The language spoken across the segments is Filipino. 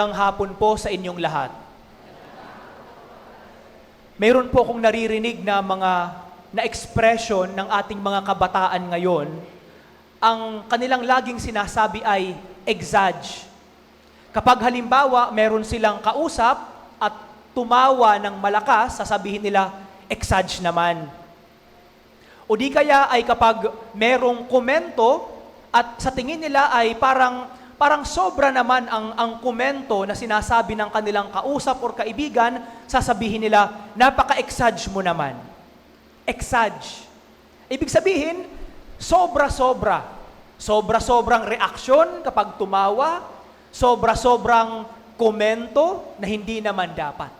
Ang hapon po sa inyong lahat. Mayroon po akong naririnig na na expression ng ating mga kabataan ngayon. Ang kanilang laging sinasabi ay exage. Kapag halimbawa, meron silang kausap at tumawa ng malakas, sasabihin nila, exage naman. O di kaya ay kapag merong komento at sa tingin nila ay parang sobra naman ang komento na sinasabi ng kanilang kausap or kaibigan, sasabihin nila, napaka-exage mo naman. Exage. Ibig sabihin, sobra-sobra. Sobra-sobrang reaksyon kapag tumawa, sobra-sobrang komento na hindi naman dapat.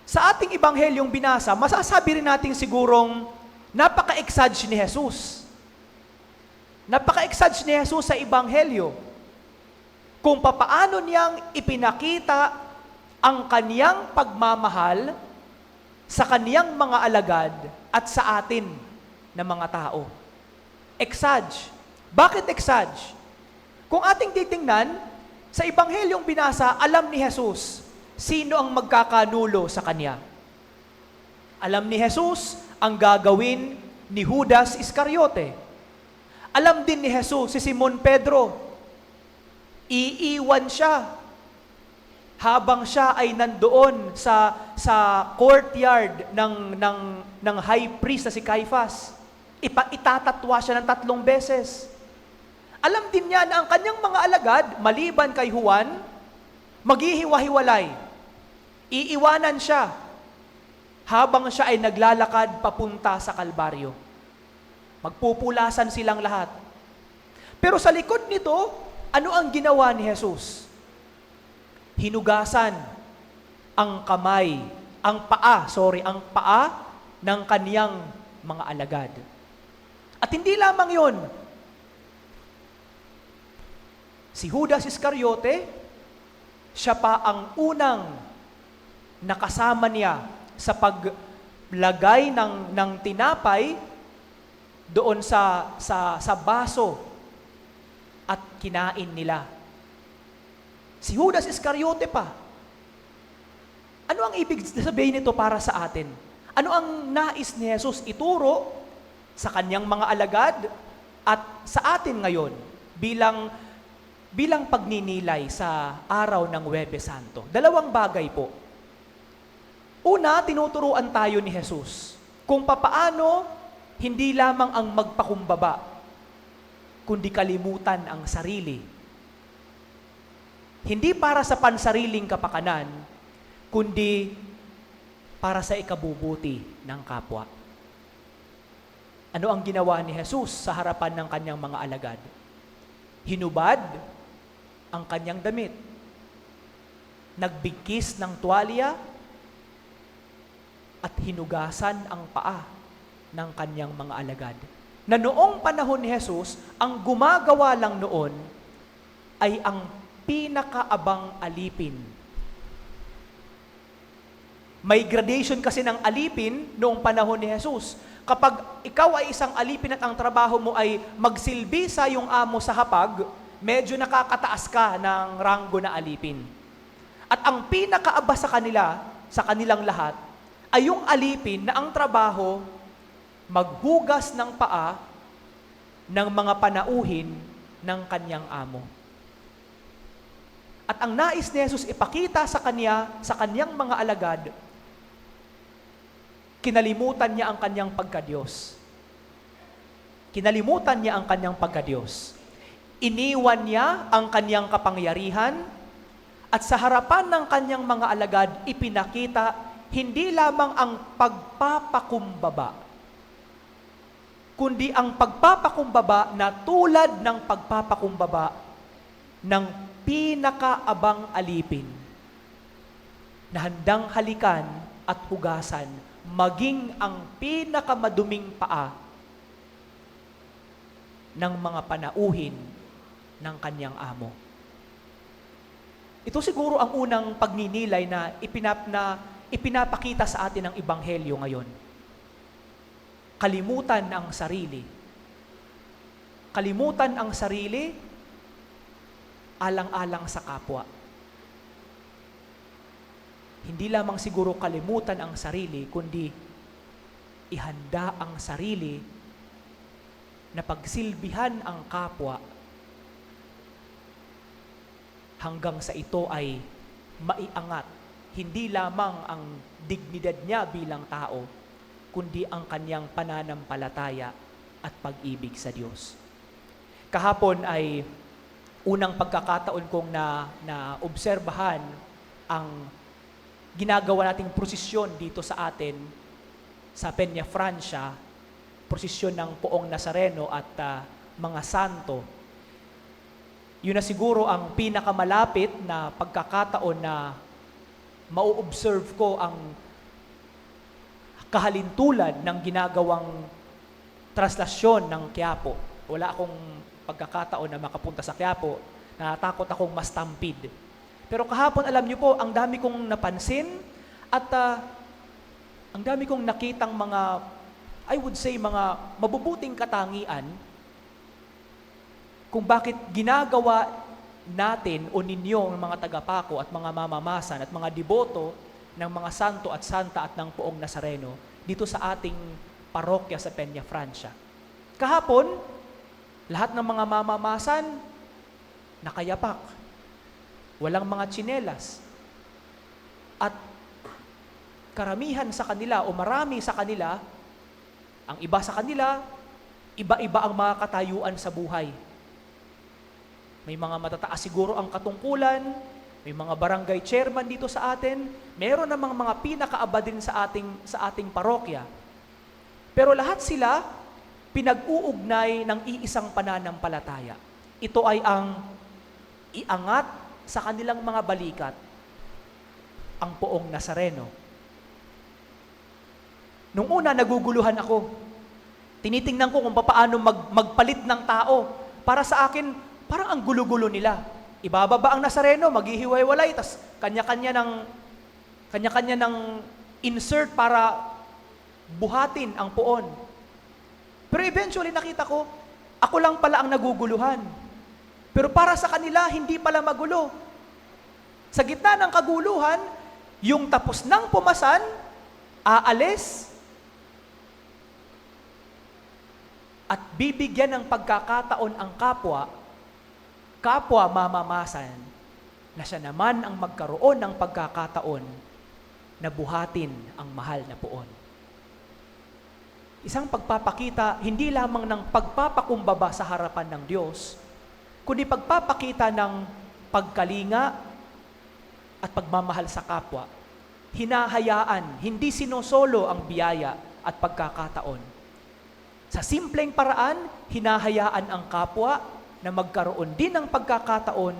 Sa ating ibanghelyong binasa, masasabi rin natin sigurong napaka-exage ni Jesus. Napaka-exage ni Jesus sa ibanghelyo. Kung papaano niyang ipinakita ang kaniyang pagmamahal sa kaniyang mga alagad at sa atin na mga tao. Exage. Bakit exage? Kung ating titingnan, sa ibanghelyong binasa, alam ni Jesus sino ang magkakanulo sa kanya. Alam ni Jesus ang gagawin ni Judas Iscariote. Alam din ni Jesus si Simon Pedro. Iiwan siya habang siya ay nandoon sa courtyard ng high priest na si Caiaphas. Itatatwa siya ng 3 beses. Alam din niya na ang kanyang mga alagad, maliban kay Juan, maghihiwa-hiwalay. Iiwanan siya habang siya ay naglalakad papunta sa Kalbaryo. Magpupulasan silang lahat. Pero sa likod nito, ano ang ginawa ni Jesus? Hinugasan ang paa ng kaniyang mga alagad. At hindi lamang yon. Si Judas Iscariote, siya pa ang unang nakasama niya sa paglagay ng tinapay doon sa baso at kinain nila. Si Judas Iscariote pa. Ano ang ibig sabihin nito para sa atin? Ano ang nais ni Jesus ituro sa kanyang mga alagad at sa atin ngayon bilang pagninilay sa araw ng Huwebes Santo? 2 bagay po. Una, tinuturuan tayo ni Jesus kung papaano hindi lamang ang magpakumbaba, kundi kalimutan ang sarili. Hindi para sa pansariling kapakanan, kundi para sa ikabubuti ng kapwa. Ano ang ginawa ni Jesus sa harapan ng kanyang mga alagad? Hinubad ang kanyang damit. Nagbigkis ng tuwalya at hinugasan ang paa ng kanyang mga alagad. Na noong panahon ni Jesus, ang gumagawa lang noon ay ang pinakaabang alipin. May gradation kasi ng alipin noong panahon ni Jesus. Kapag ikaw ay isang alipin at ang trabaho mo ay magsilbi sa iyong amo sa hapag, medyo nakakataas ka ng ranggo na alipin. At ang pinakaaba sa kanilang lahat, ay yung alipin na ang trabaho maghugas ng paa ng mga panauhin ng kanyang amo. At ang nais ni Jesus ipakita sa kanyang mga alagad, kinalimutan niya ang kanyang pagkadiyos. Kinalimutan niya ang kanyang pagkadiyos. Iniwan niya ang kanyang kapangyarihan at sa harapan ng kanyang mga alagad, ipinakita hindi lamang ang pagpapakumbaba, kundi ang pagpapakumbaba na tulad ng pagpapakumbaba ng pinakaabang alipin na handang halikan at hugasan maging ang pinakamaduming paa ng mga panauhin ng kanyang amo. Ito siguro ang unang pagninilay na ipinapakita sa atin ng Ebanghelyo ngayon. Kalimutan ang sarili. Kalimutan ang sarili alang-alang sa kapwa. Hindi lamang siguro kalimutan ang sarili, kundi ihanda ang sarili na pagsilbihan ang kapwa hanggang sa ito ay maiangat. Hindi lamang ang dignidad niya bilang tao, kundi ang kanyang pananampalataya at pag-ibig sa Diyos. Kahapon ay unang pagkakataon kong na obserbahan ang ginagawa nating prosesyon dito sa atin sa Peña Francia, prosesyon ng Poong Nazareno at mga santo. Yun na siguro ang pinakamalapit na pagkakataon na mau-observe ko ang kahalintulad ng ginagawang translasyon ng Quiapo. Wala akong pagkakataon na makapunta sa Quiapo, natatakot akong mastampid. Pero kahapon, alam niyo po, ang dami kong napansin at ang dami kong nakitang mga, I would say, mga mabubuting katangian kung bakit ginagawa natin o ninyo, mga tagapako at mga mamamasan at mga deboto ng mga santo at santa at ng Poong Nazareno dito sa ating parokya sa Peña Francia. Kahapon, lahat ng mga mamamasan nakayapak. Walang mga tsinelas. At karamihan sa kanila o marami sa kanila, ang iba sa kanila, iba-iba ang mga katayuan sa buhay. May mga matataas siguro ang katungkulan, may mga barangay chairman dito sa atin, meron namang mga pinakaaba din sa ating parokya. Pero lahat sila pinag-uugnay ng iisang pananampalataya. Ito ay ang iangat sa kanilang mga balikat, ang Poong Nazareno. Nung una, naguguluhan ako. Tinitingnan ko kung paano magpalit ng tao. Para sa akin, parang ang gulo-gulo nila. Ibababa ang Nazareno, maghihiwa-walay, tas kanya-kanya ng insert para buhatin ang poon. Pero eventually nakita ko, ako lang pala ang naguguluhan. Pero para sa kanila, hindi pala magulo. Sa gitna ng kaguluhan, yung tapos nang pumasan, aalis, at bibigyan ng pagkakataon ang kapwa mamamasan, na siya naman ang magkaroon ng pagkakataon na buhatin ang mahal na poon. Isang pagpapakita, hindi lamang ng pagpapakumbaba sa harapan ng Diyos, kundi pagpapakita ng pagkalinga at pagmamahal sa kapwa. Hinahayaan, hindi sinosolo ang biyaya at pagkakataon. Sa simpleng paraan, hinahayaan ang kapwa na magkaroon din ng pagkakataon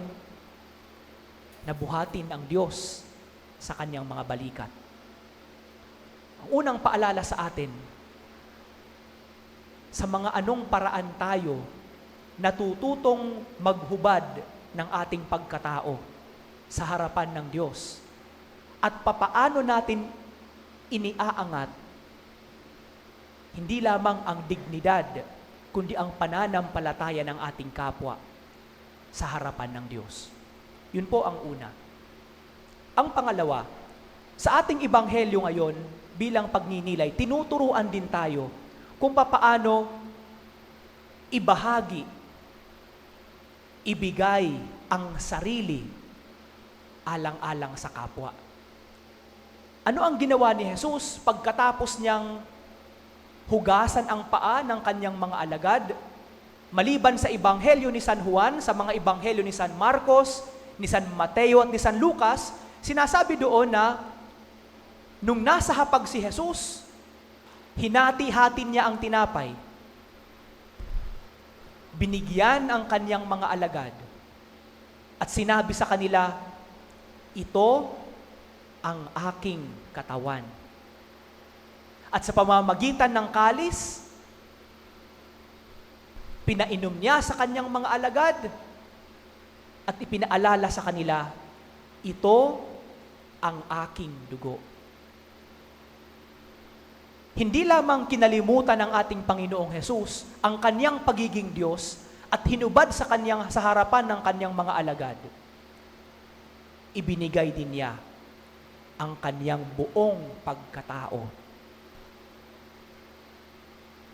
na buhatin ang Diyos sa kanyang mga balikat. Ang unang paalala sa atin, sa mga anong paraan tayo natututong maghubad ng ating pagkatao sa harapan ng Diyos at papaano natin iniaangat hindi lamang ang dignidad, kundi ang pananampalataya ng ating kapwa sa harapan ng Diyos. Yun po ang una. Ang pangalawa, sa ating ebanghelyo ngayon, bilang pagninilay, tinuturuan din tayo kung papaano ibahagi, ibigay ang sarili alang-alang sa kapwa. Ano ang ginawa ni Jesus pagkatapos niyang hugasan ang paa ng kanyang mga alagad? Maliban sa ebanghelyo ni San Juan, sa mga ebanghelyo ni San Marcos, ni San Mateo at ni San Lucas, sinasabi doon na nung nasa hapag si Jesus, hinati-hati niya ang tinapay. Binigyan ang kanyang mga alagad at sinabi sa kanila, ito ang aking katawan. At sa pamamagitan ng kalis, pinainom niya sa kanyang mga alagad at ipinaalala sa kanila, ito ang aking dugo. Hindi lamang kinalimutan ng ating Panginoong Hesus ang kanyang pagiging Diyos at hinubad sa harapan ng kanyang mga alagad. Ibinigay din niya ang kanyang buong pagkatao.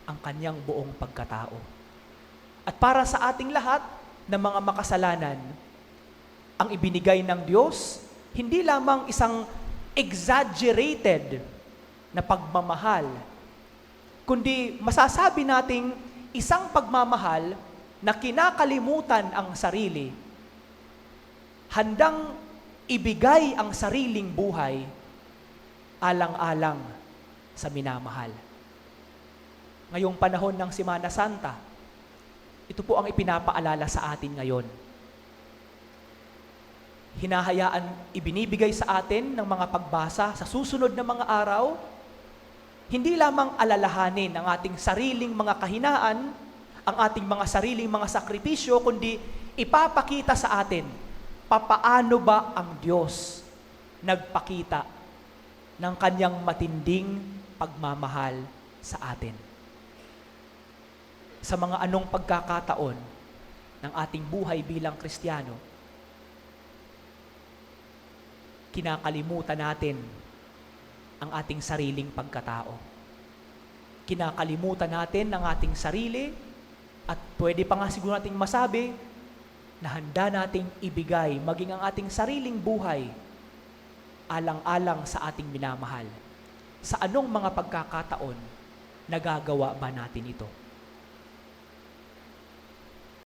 Ang kanyang buong pagkatao. At para sa ating lahat ng mga makasalanan, ang ibinigay ng Diyos, hindi lamang isang exaggerated na pagmamahal, kundi masasabi nating isang pagmamahal na kinakalimutan ang sarili, handang ibigay ang sariling buhay alang-alang sa minamahal. Ngayong panahon ng Semana Santa, ito po ang ipinapaalala sa atin ngayon. Ibinibigay sa atin ng mga pagbasa sa susunod na mga araw, hindi lamang alalahanin ang ating sariling mga kahinaan, ang ating mga sariling mga sakripisyo, kundi ipapakita sa atin papaano ba ang Diyos nagpakita ng kanyang matinding pagmamahal sa atin. Sa mga anong pagkakataon ng ating buhay bilang Kristiyano, kinakalimutan natin ang ating sariling pagkatao. Kinakalimutan natin ang ating sarili at pwede pa nga siguro nating masabi na handa nating ibigay maging ang ating sariling buhay alang-alang sa ating minamahal. Sa anong mga pagkakataon nagagawa ba natin ito?